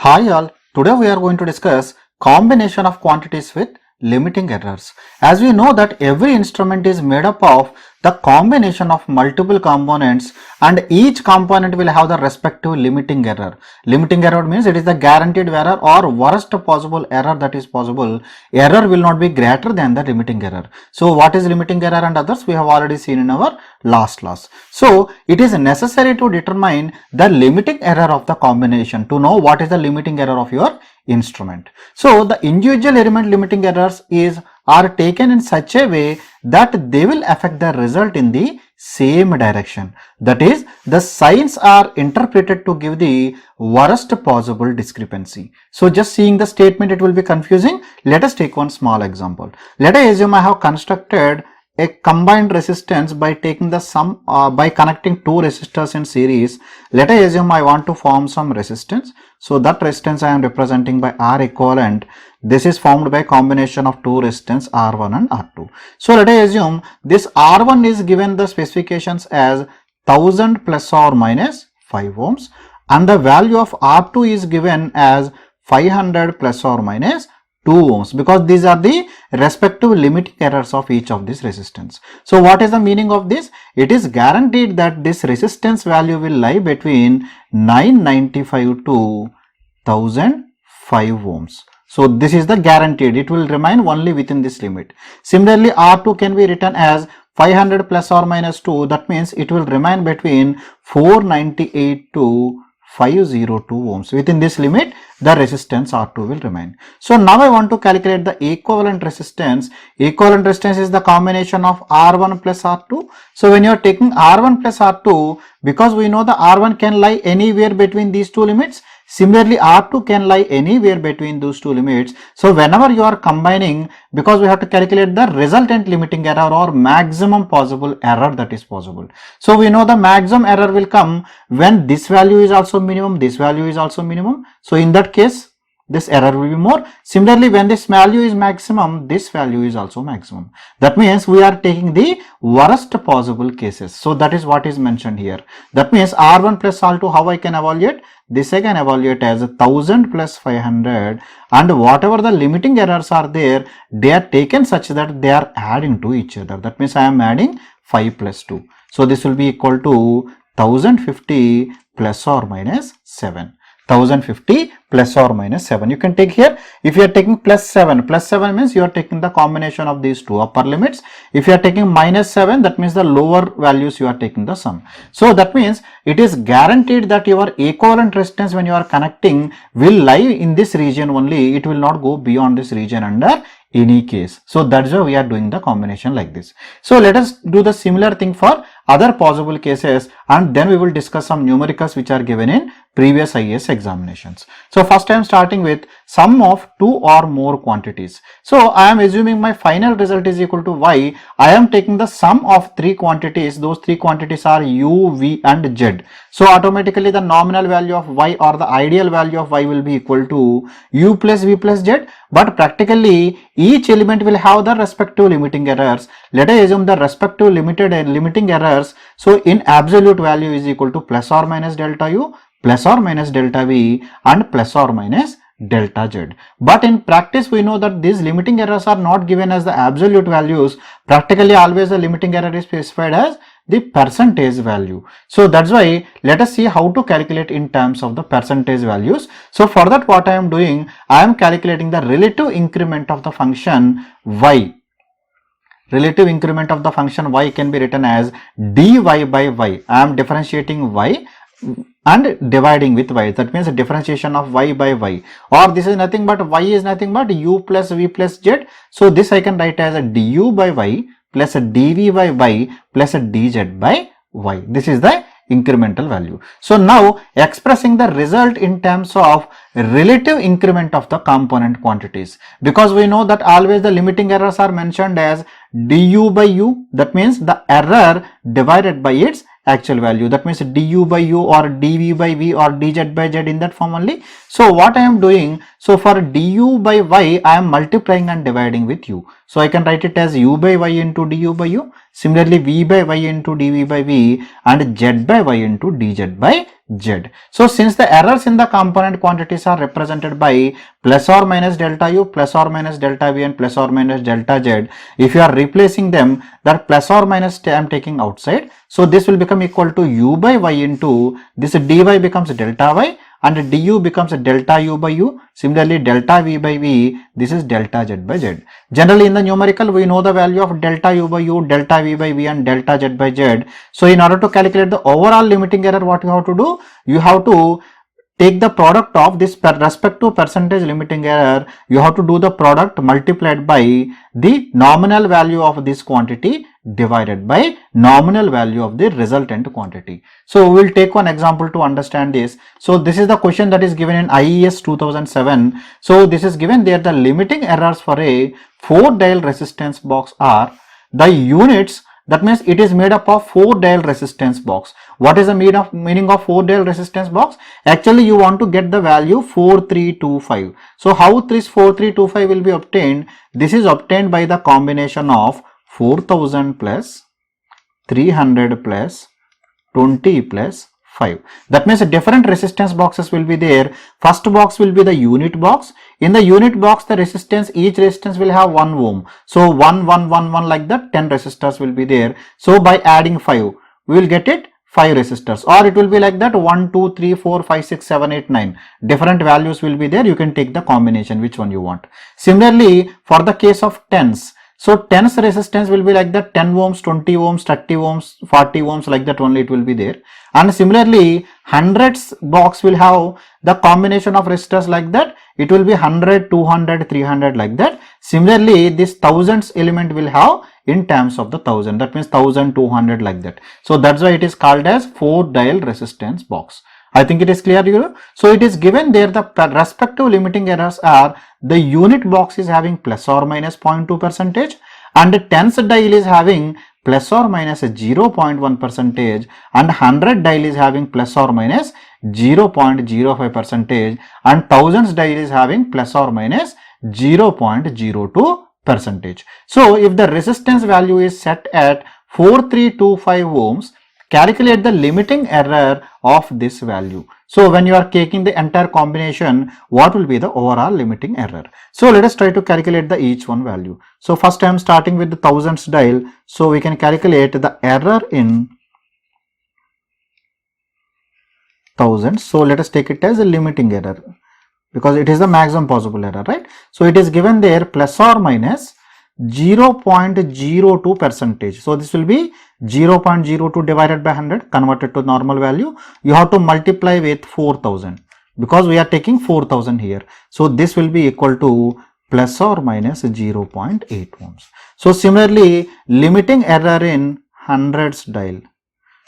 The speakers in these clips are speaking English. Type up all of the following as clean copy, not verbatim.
Hi all, today we are going to discuss combination of quantities with limiting errors. As we know that every instrument is made up of the combination of multiple components and each component will have the respective limiting error. Limiting error means it is the guaranteed error or worst possible error that is possible. Error will not be greater than the limiting error. So what is limiting error and others we have already seen in our last class. So it is necessary to determine the limiting error of the combination to know what is the limiting error of your instrument. So the individual element limiting errors are taken in such a way that they will affect the result in the same direction. That is, the signs are interpreted to give the worst possible discrepancy. So just seeing the statement, it will be confusing. Let us take one small example. Let us assume I have constructed a combined resistance by taking the sum by connecting two resistors in series. Let us assume I want to form some resistance. So that resistance I am representing by R equivalent. This is formed by combination of two resistance R1 and R2. So let us assume this R1 is given the specifications as 1000 plus or minus 5 ohms and the value of R2 is given as 500 plus or minus 2 ohms, because these are the respective limiting errors of each of this resistance. So what is the meaning of this? It is guaranteed that this resistance value will lie between 995 to 1005 ohms. So this is the guaranteed, it will remain only within this limit. Similarly, R2 can be written as 500 plus or minus 2, that means it will remain between 498 to 502 ohms. Within this limit, the resistance R2 will remain. So now I want to calculate the equivalent resistance. Equivalent resistance is the combination of R1 plus R2. So when you are taking R1 plus R2, because we know the R1 can lie anywhere between these two limits, similarly R2 can lie anywhere between those two limits. So whenever you are combining, because we have to calculate the resultant limiting error or maximum possible error that is possible. So we know the maximum error will come when this value is also minimum, this value is also minimum. So in that case, this error will be more. Similarly, when this value is maximum, this value is also maximum. That means we are taking the worst possible cases. So that is what is mentioned here. That means R1 plus R2, how I can evaluate? This I can evaluate as 1000 plus 500, and whatever the limiting errors are there, they are taken such that they are adding to each other. That means I am adding 5 plus 2. So this will be equal to 1050 plus or minus 7. 1050 plus or minus 7. You can take here, if you are taking plus 7 means you are taking the combination of these two upper limits. If you are taking minus 7, that means the lower values you are taking the sum. So that means it is guaranteed that your equivalent resistance when you are connecting will lie in this region only. It will not go beyond this region under any case. So that's why we are doing the combination like this. So let us do the similar thing for other possible cases, and then we will discuss some numericals which are given in previous IAS examinations. So first I am starting with sum of two or more quantities. So I am assuming my final result is equal to y. I am taking the sum of three quantities. Those three quantities are u, v and z. So automatically the nominal value of y or the ideal value of y will be equal to u plus v plus z. But practically each element will have the respective limiting errors. Let us assume the respective limiting errors. So in absolute value is equal to plus or minus delta u, plus or minus delta v and plus or minus delta z. But in practice we know that these limiting errors are not given as the absolute values. Practically always the limiting error is specified as the percentage value. So that's why let us see how to calculate in terms of the percentage values. So for that, what I am doing, I am calculating the relative increment of the function y. Relative increment of the function y can be written as dy by y. I am differentiating y and dividing with y. That means a differentiation of y by y, or this is nothing but y is nothing but u plus v plus z. So this I can write as a du by y plus a dv by y plus a dz by y. This is the incremental value. So now expressing the result in terms of relative increment of the component quantities, because we know that always the limiting errors are mentioned as du by u. That means the error divided by its actual value. That means du by u or dv by v or dz by z in that form only. So what I am doing, so for du by y I am multiplying and dividing with u. So I can write it as u by y into du by u. Similarly v by y into dv by v and z by y into dz by Z. So since the errors in the component quantities are represented by plus or minus delta U, plus or minus delta V and plus or minus delta Z, if you are replacing them, that plus or minus I am taking outside. So this will become equal to U by Y into this dy becomes delta Y and du becomes delta U by U. Similarly, delta V by V, this is delta Z by Z. Generally in the numerical, we know the value of delta U by U, delta V by V and delta Z by Z. So in order to calculate the overall limiting error, what you have to do? You have to take the product of this respective percentage limiting error. You have to do the product multiplied by the nominal value of this quantity divided by nominal value of the resultant quantity. So we will take one example to understand this. So this is the question that is given in IES 2007. So this is given there, the limiting errors for a 4-dial resistance box are the units. That means it is made up of 4-dial resistance box. What is the meaning of 4-dial resistance box? Actually, you want to get the value 4325. So how this 4325 will be obtained? This is obtained by the combination of 4000 plus 300 plus 20 plus 5. That means different resistance boxes will be there. First box will be the unit box. In the unit box, the resistance, each resistance will have 1 ohm. So 1, 1, 1, 1 like that, 10 resistors will be there. So by adding 5, we will get it 5 resistors, or it will be like that 1, 2, 3, 4, 5, 6, 7, 8, 9. Different values will be there. You can take the combination, which one you want. Similarly, for the case of tens, so tens resistance will be like that 10 ohms, 20 ohms, 30 ohms, 40 ohms like that only it will be there. And similarly, hundreds box will have the combination of resistors like that. It will be 100, 200, 300 like that. Similarly, this thousands element will have in terms of the 1000. That means 1200 like that. So that's why it is called as 4-dial resistance box. I think it is clear to you. So it is given there the respective limiting errors are the unit box is having plus or minus 0.2 percentage and the tens dial is having plus or minus 0.1 percentage and 100 dial is having plus or minus 0.05 percentage and thousands dial is having plus or minus 0.02 percentage. So if the resistance value is set at 4325 ohms, calculate the limiting error of this value. So when you are taking the entire combination, what will be the overall limiting error? So let us try to calculate the each one value. So first I am starting with the thousands dial. So we can calculate the error in thousands. So let us take it as a limiting error because it is the maximum possible error, right? So it is given there plus or minus 0.02 percentage. So this will be 0.02 divided by 100 converted to normal value. You have to multiply with 4000 because we are taking 4000 here. So this will be equal to plus or minus 0.8 ohms. So similarly, limiting error in hundreds dial.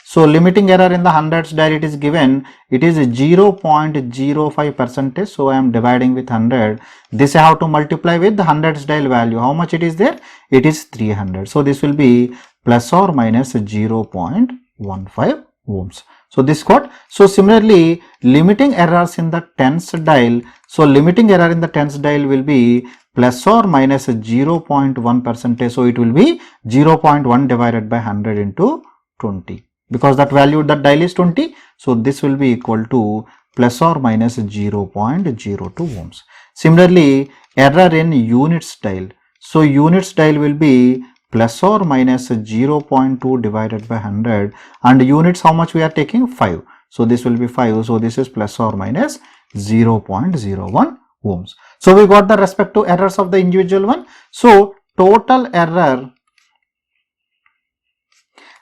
So limiting error in the hundreds dial, it is given, it is 0.05 percentage. So I am dividing with 100. This I have to multiply with the hundreds dial value. How much it is there? It is 300. So this will be plus or minus 0.15 ohms. So this got. So similarly, limiting errors in the tens dial. So limiting error in the tens dial will be plus or minus 0.1 percentage. So it will be 0.1 divided by 100 into 20. Because that value, that dial is 20, so this will be equal to plus or minus 0.02 ohms. Similarly, error in units dial. So units dial will be plus or minus 0.2 divided by 100 and units how much we are taking? 5. So this will be 5. So this is plus or minus 0.01 ohms. So we got the respective errors of the individual one. So total error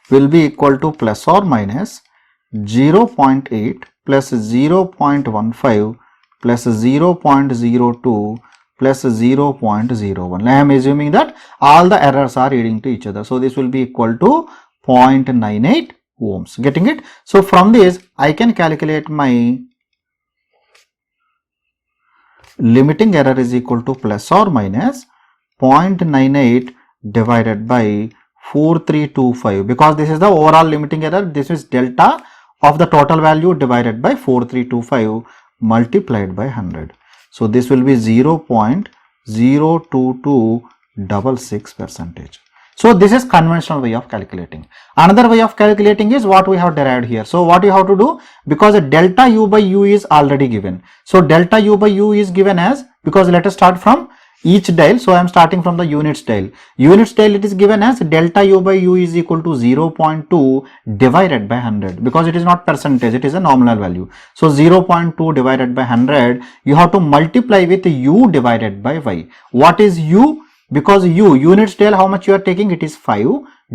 will be equal to plus or minus 0.8 plus 0.15 plus 0.02 plus 0.01. I am assuming that all the errors are leading to each other. So this will be equal to 0.98 ohms. Getting it? So from this I can calculate my limiting error is equal to plus or minus 0.98 divided by 4325 because this is the overall limiting error. This is delta of the total value divided by 4325 multiplied by 100. So this will be 0.02266 percentage. So this is conventional way of calculating. Another way of calculating is what we have derived here. So what you have to do, because delta u by u is already given. So delta u by u is given as, because let us start from each dial. So I am starting from the units dial. Units dial, it is given as delta u by u is equal to 0.2 divided by 100, because it is not percentage, it is a nominal value. So 0.2 divided by 100, you have to multiply with u divided by y. What is u? Because units dial, how much you are taking? It is 5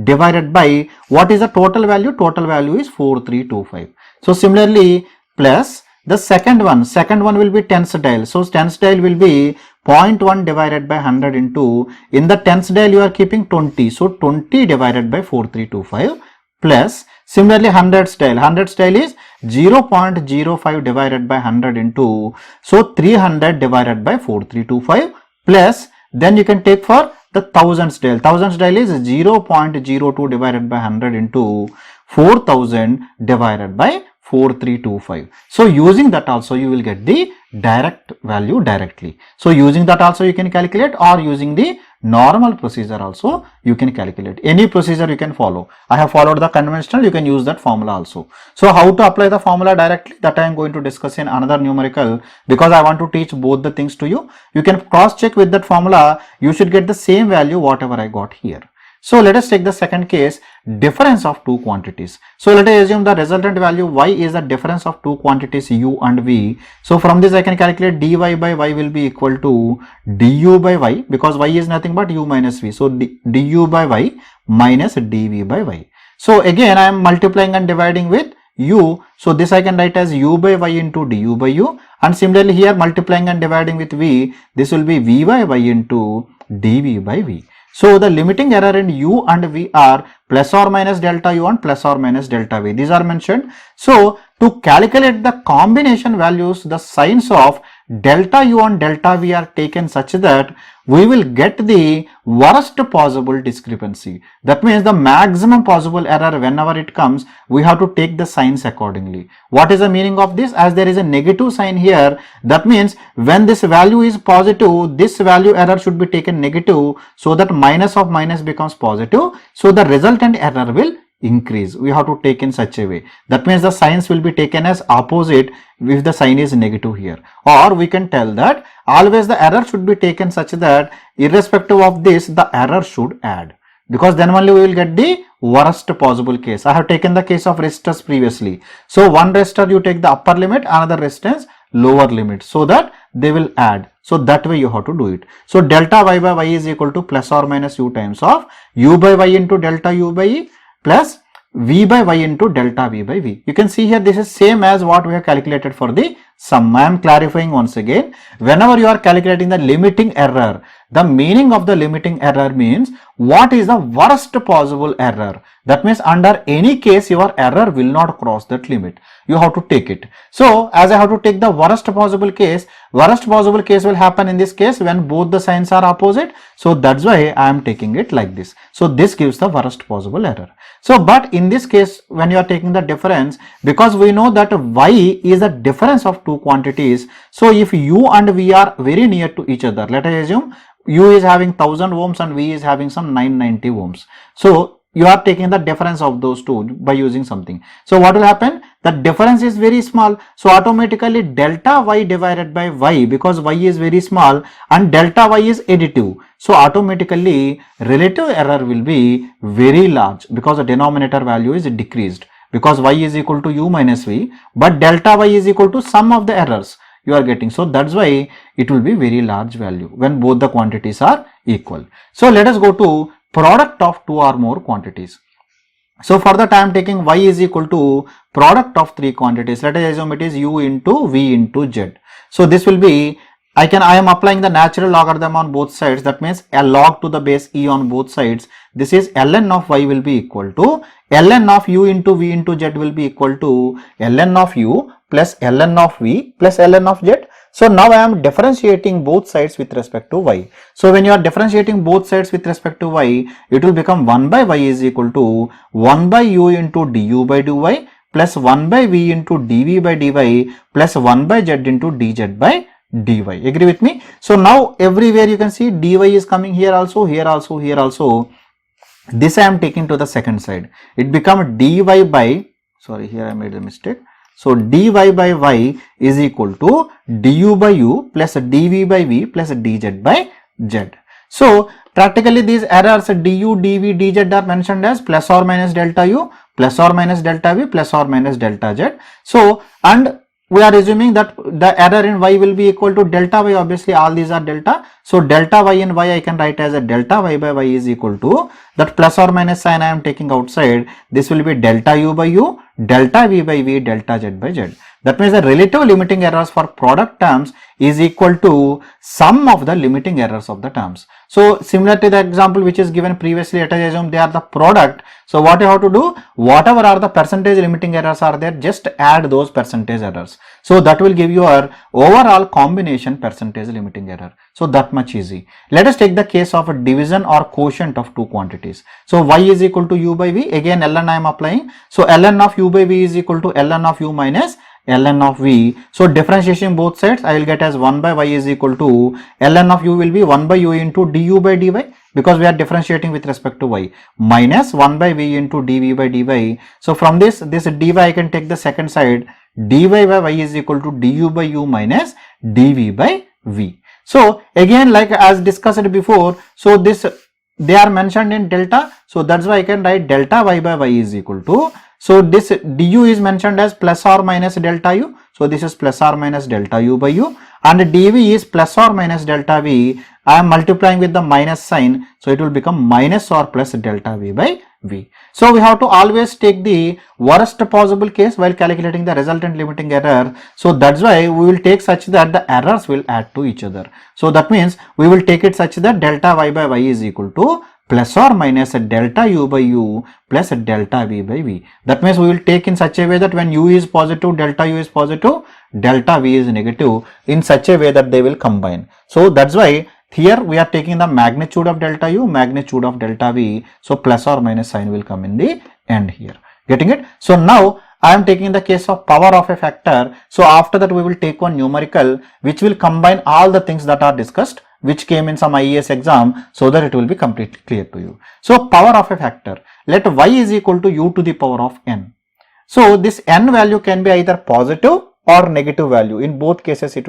divided by, what is the total value? Total value is 4325. So similarly, plus the second one will be tens dial. So tens dial will be 0.1 divided by 100 into, in the tens dial you are keeping 20. So 20 divided by 4325 plus, similarly hundreds dial is 0.05 divided by 100 into, so 300 divided by 4325 plus, then you can take for the thousands dial. Thousands dial is 0.02 divided by 100 into 4000 divided by 4325. So using that also you will get the direct value directly. So using that also you can calculate, or using the normal procedure also you can calculate. Any procedure you can follow. I have followed the conventional, you can use that formula also. So how to apply the formula directly, that I am going to discuss in another numerical, because I want to teach both the things to you. You can cross check with that formula, you should get the same value whatever I got here. So let us take the second case, difference of two quantities. So let us assume the resultant value y is the difference of two quantities u and v. So from this I can calculate dy by y will be equal to du by y, because y is nothing but u minus v. So du by y minus dv by y. So again I am multiplying and dividing with u. So this I can write as u by y into du by u, and similarly here multiplying and dividing with v, this will be v by y into dv by v. So the limiting error in u and v are plus or minus delta u and plus or minus delta v. These are mentioned. So to calculate the combination values, the signs of delta u and delta v are taken such that we will get the worst possible discrepancy. That means the maximum possible error whenever it comes, we have to take the signs accordingly. What is the meaning of this? As there is a negative sign here, that means when this value is positive, this value error should be taken negative, so that minus of minus becomes positive. So the resultant error will increase. We have to take in such a way. That means the signs will be taken as opposite if the sign is negative here. Or we can tell that always the error should be taken such that irrespective of this, the error should add, because then only we will get the worst possible case. I have taken the case of resistors previously. So one resistor you take the upper limit, another resistance lower limit, so that they will add. So that way you have to do it. So delta y by y is equal to plus or minus u times of u by y into delta u by e plus v by y into delta v by v. You can see here this is same as what we have calculated for the sum. I am clarifying once again. Whenever you are calculating the limiting error, the meaning of the limiting error means what is the worst possible error. That means under any case your error will not cross that limit. You have to take it. So as I have to take the worst possible case will happen in this case when both the signs are opposite. So that's why I am taking it like this. So this gives the worst possible error. So but in this case when you are taking the difference, because we know that y is the difference of two quantities. So if u and v are very near to each other, let us assume u is having 1000 ohms and v is having some 990 ohms. So you are taking the difference of those two by using something. So what will happen? The difference is very small. So automatically delta y divided by y, because y is very small and delta y is additive. So automatically relative error will be very large, because the denominator value is decreased, because y is equal to u minus v, but delta y is equal to sum of the errors you are getting. So that's why it will be very large value when both the quantities are equal. So let us go to product of two or more quantities. So for that I am taking y is equal to product of three quantities. Let us assume it is u into v into z. So this will be, I am applying the natural logarithm on both sides. That means a log to the base e on both sides. This is ln of y will be equal to ln of u into v into z will be equal to ln of u plus ln of v plus ln of z. So now I am differentiating both sides with respect to y. So when you are differentiating both sides with respect to y, it will become 1 by y is equal to 1 by u into du by dy plus 1 by v into dv by dy plus 1 by z into dz by dy. Agree with me? So now everywhere you can see dy is coming here also, here also, here also. This I am taking to the second side. It becomes dy by, sorry, here I made a mistake. So dy by y is equal to du by u plus dv by v plus dz by z. So practically these errors du, dv, dz are mentioned as plus or minus delta u, plus or minus delta v, plus or minus delta z. So, and we are assuming that the error in y will be equal to delta y, obviously all these are delta. So delta y in y I can write as a delta y by y is equal to that plus or minus sign I am taking outside. This will be delta u by u, delta v by v, delta z by z. That means the relative limiting errors for product terms is equal to sum of the limiting errors of the terms. So similar to the example which is given previously, let us assume they are the product. So what you have to do, whatever are the percentage limiting errors are there, just add those percentage errors. So that will give you our overall combination percentage limiting error. So that much easy. Let us take the case of a division or quotient of two quantities. So y is equal to u by v. Again ln I am applying. So ln of u by v is equal to ln of u minus ln of v. So differentiation both sides I will get as 1 by y is equal to ln of u will be 1 by u into du by dy, because we are differentiating with respect to y, minus 1 by v into dv by dy. So from this dy I can take the second side, dy by y is equal to du by u minus dv by v. So again, like as discussed before, so this they are mentioned in delta, so that's why I can write delta y by y is equal to, so this du is mentioned as plus or minus delta u, so this is plus or minus delta u by u, and dv is plus or minus delta v. I am multiplying with the minus sign, so it will become minus or plus delta v by v. So we have to always take the worst possible case while calculating the resultant limiting error. So that's why we will take such that the errors will add to each other. So that means we will take it such that delta y by y is equal to plus or minus delta u by u plus delta v by v. That means we will take in such a way that when u is positive, delta u is positive, delta v is negative, in such a way that they will combine. So that's why here we are taking the magnitude of delta u, magnitude of delta v. So plus or minus sign will come in the end here. Getting it? So now I am taking the case of power of a factor. So after that we will take one numerical which will combine all the things that are discussed, which came in some IAS exam, so that it will be completely clear to you. So power of a factor, let y is equal to u to the power of n. So this n value can be either positive or negative value. In both cases it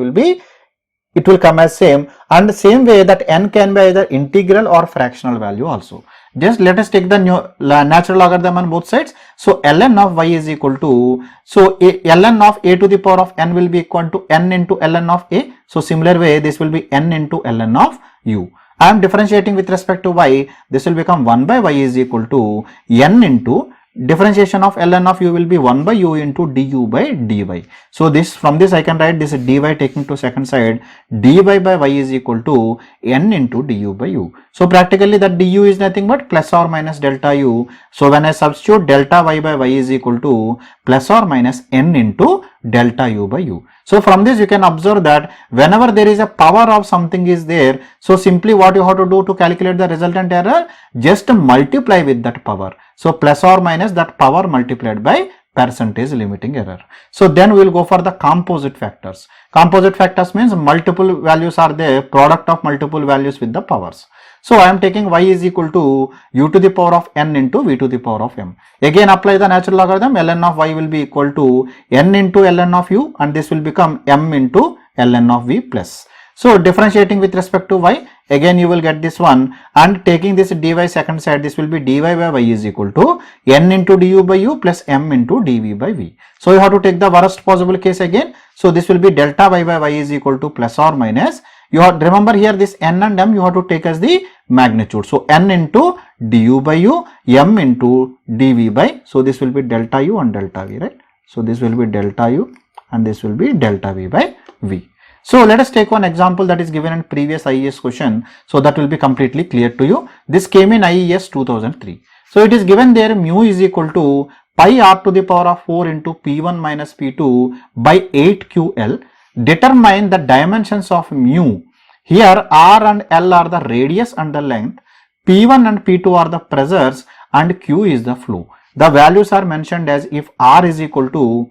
will come as same, and the same way that n can be either integral or fractional value also. Just let us take the natural logarithm on both sides. So ln of y is equal to, so ln of a to the power of n will be equal to n into ln of a. So similar way this will be n into ln of u. I am differentiating with respect to y. This will become 1 by y is equal to n into differentiation of ln of u will be 1 by u into du by dy. So this, from this I can write this dy taking to second side, dy by y is equal to n into du by u. So practically that du is nothing but plus or minus delta u. So when I substitute delta y by y is equal to plus or minus n into delta u by u. So from this you can observe that whenever there is a power of something is there, so simply what you have to do to calculate the resultant error, just multiply with that power. So plus or minus that power multiplied by percentage limiting error. So then we will go for the composite factors. Composite factors means multiple values are there, product of multiple values with the powers. So I am taking y is equal to u to the power of n into v to the power of m. Again apply the natural logarithm, ln of y will be equal to n into ln of u, and this will become m into ln of v plus. So differentiating with respect to y, again you will get this one, and taking this dy second side, this will be dy by y is equal to n into du by u plus m into dv by v. So you have to take the worst possible case again. So this will be delta y by y is equal to plus or minus, you have remember here this n and m you have to take as the magnitude. So n into du by u, m into dv by, so this will be delta u and delta v, right? So this will be delta u and this will be delta v by v. So let us take one example that is given in previous IAS question, so that will be completely clear to you. This came in IAS 2003. So it is given there mu is equal to pi r to the power of 4 into p1 minus p2 by 8ql. Determine the dimensions of mu. Here r and l are the radius and the length, p1 and p2 are the pressures, and q is the flow. The values are mentioned as if r is equal to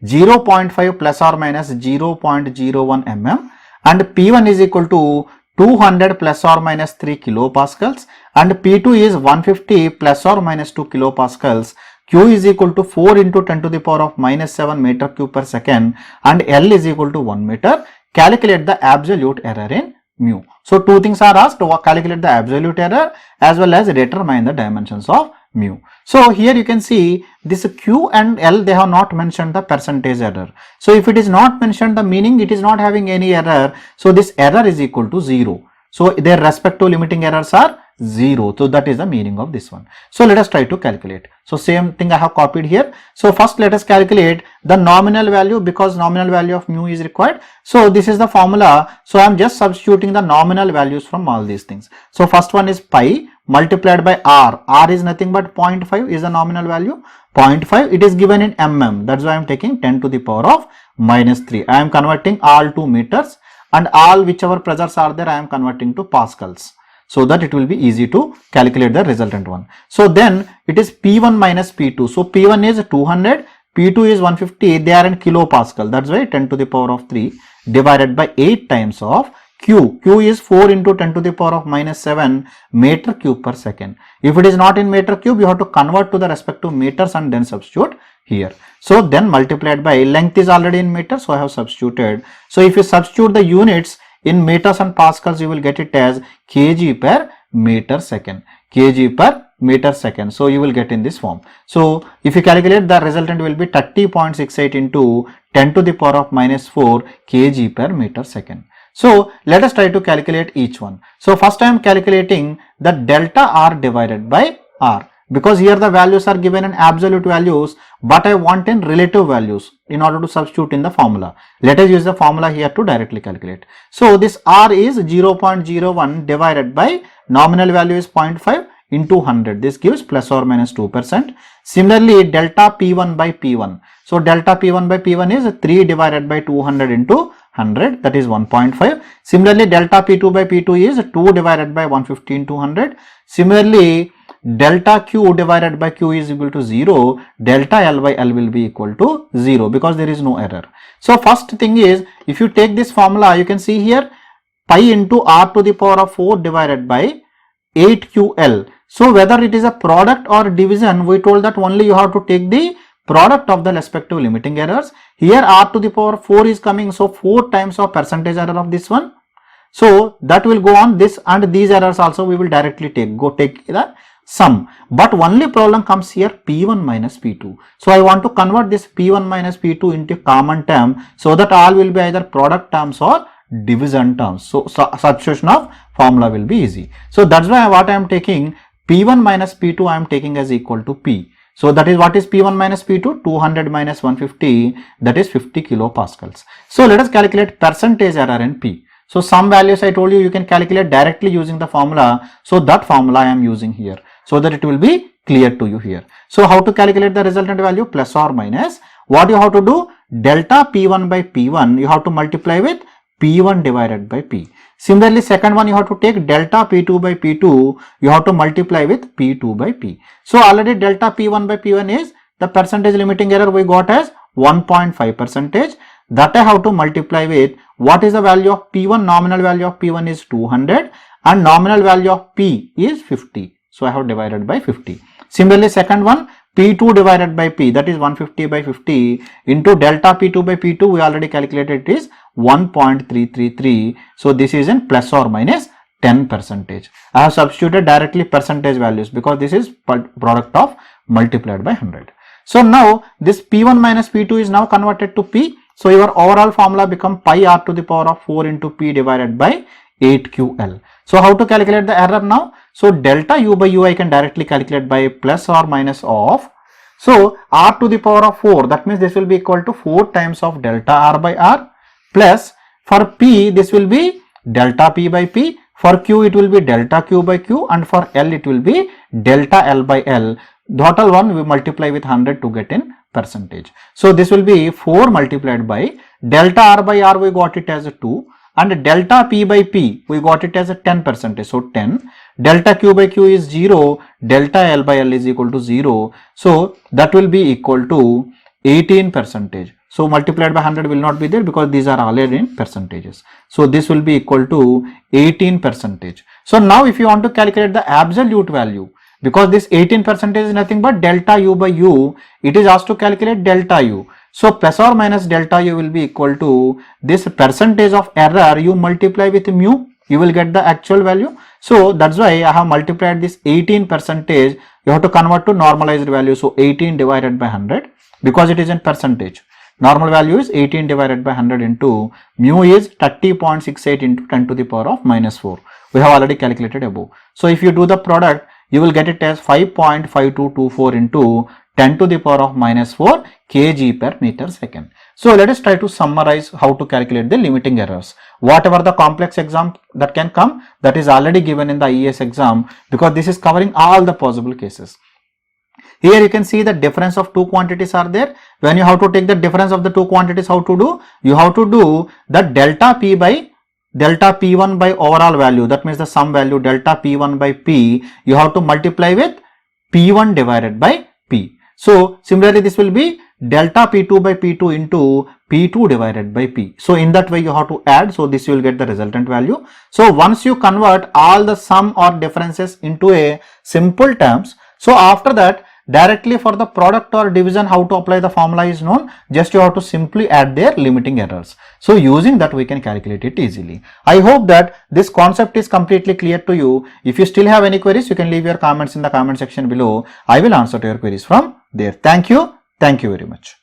0.5 plus or minus 0.01 mm and p1 is equal to 200 plus or minus 3 kilopascals, and P2 is 150 plus or minus 2 kilopascals. Q is equal to 4 into 10 to the power of minus 7 meter cube per second, and L is equal to 1 meter. Calculate the absolute error in mu. So two things are asked, to calculate the absolute error as well as determine the dimensions of mu. So here you can see this Q and L, they have not mentioned the percentage error. So if it is not mentioned, the meaning it is not having any error. So this error is equal to 0. So their respective limiting errors are 0. So that is the meaning of this one. So let us try to calculate. So same thing I have copied here. So first let us calculate the nominal value, because nominal value of mu is required. So this is the formula. So I am just substituting the nominal values from all these things. So first one is pi multiplied by r. R is nothing but 0.5 is the nominal value. 0.5, it is given in mm. That's why I am taking 10 to the power of minus 3. I am converting all to meters, and all whichever pressures are there I am converting to pascals, so that it will be easy to calculate the resultant one. So then it is P1 minus P2. So P1 is 200, P2 is 150, they are in kilopascal. That's why 10 to the power of 3 divided by 8 times of Q. Q is 4 into 10 to the power of minus 7 meter cube per second. If it is not in meter cube, you have to convert to the respective meters and then substitute here. So then multiplied by, length is already in meters, so I have substituted. So if you substitute the units in meters and pascals, you will get it as kg per meter second. Kg per meter second. So you will get in this form. So if you calculate, the resultant will be 30.68 into 10 to the power of minus 4 kg per meter second. So let us try to calculate each one. So first I am calculating the delta R divided by R, because here the values are given in absolute values, but I want in relative values in order to substitute in the formula. Let us use the formula here to directly calculate. So this R is 0.01 divided by nominal value is 0.5 into 100. This gives plus or minus 2%. Similarly, delta P1 by P1. So delta P1 by P1 is 3 divided by 200 into 100, that is 1.5. Similarly, delta P2 by P2 is 2 divided by 150 into 100. Similarly, delta Q divided by Q is equal to 0. Delta L by L will be equal to 0, because there is no error. So first thing is, if you take this formula, you can see here pi into R to the power of 4 divided by 8QL. So whether it is a product or division, we told that only you have to take the product of the respective limiting errors. Here R to the power 4 is coming, so 4 times of percentage error of this one. So that will go on this, and these errors also we will directly take the sum. But only problem comes here, P1 minus P2. So I want to convert this P1 minus P2 into common term, so that all will be either product terms or division terms. So substitution of formula will be easy. So that's why what I am taking, P1 minus P2 I am taking as equal to P. So that is, what is P1 minus P2? 200 minus 150, that is 50 kilopascals. So let us calculate percentage error in P. So some values I told you, you can calculate directly using the formula. So that formula I am using here, so that it will be clear to you here. So how to calculate the resultant value? Plus or minus. What you have to do? Delta P1 by P1, you have to multiply with P1 divided by P. Similarly, second one, you have to take delta P2 by P2, you have to multiply with P2 by P. So already delta P1 by P1 is the percentage limiting error we got as 1.5%. That I have to multiply with, what is the value of P1? Nominal value of P1 is 200 and nominal value of P is 50. So I have divided by 50. Similarly, second one, P2 divided by P, that is 150 by 50 into delta P2 by P2, we already calculated it is 1.333. So this is in plus or minus 10%. I have substituted directly percentage values, because this is product of multiplied by 100. So now this P1 minus P2 is now converted to P. So your overall formula become pi R to the power of 4 into P divided by 8QL. So how to calculate the error now? So delta U by U I can directly calculate by plus or minus of. So R to the power of 4, that means this will be equal to 4 times of delta R by R, plus for P this will be delta P by P, for Q it will be delta Q by Q, and for L it will be delta L by L. Total one we multiply with 100 to get in percentage. So this will be 4 multiplied by delta R by R, we got it as a 2, and delta P by P we got it as a 10%. So 10. Delta Q by Q is 0, delta L by L is equal to 0. So that will be equal to 18%. So multiplied by 100 will not be there because these are already in percentages. So this will be equal to 18%. So now if you want to calculate the absolute value, because this 18% is nothing but delta u by u, it is asked to calculate delta u. So plus or minus delta u will be equal to this percentage of error you multiply with mu, you will get the actual value. So that's why I have multiplied this 18%, you have to convert to normalized value. So 18 divided by 100, because it is in percentage. Normal value is 18 divided by 100 into mu is 30.68 into 10 to the power of minus 4. We have already calculated above. So if you do the product, you will get it as 5.5224 into 10 to the power of minus 4 kg per meter second. So let us try to summarize how to calculate the limiting errors. Whatever the complex exam that can come, that is already given in the IAS exam, because this is covering all the possible cases. Here you can see the difference of two quantities are there. When you have to take the difference of the two quantities, how to do? You have to do the delta p by delta p1 by overall value, that means the sum value delta p1 by p, you have to multiply with p1 divided by p. So similarly this will be delta p2 by p2 into p2 divided by p. So in that way you have to add, so this you will get the resultant value. So once you convert all the sum or differences into a simple terms, so after that directly for the product or division how to apply the formula is known, just you have to simply add their limiting errors. So using that we can calculate it easily. I hope that this concept is completely clear to you. If you still have any queries, you can leave your comments in the comment section below. I will answer to your queries from there. Thank you very much.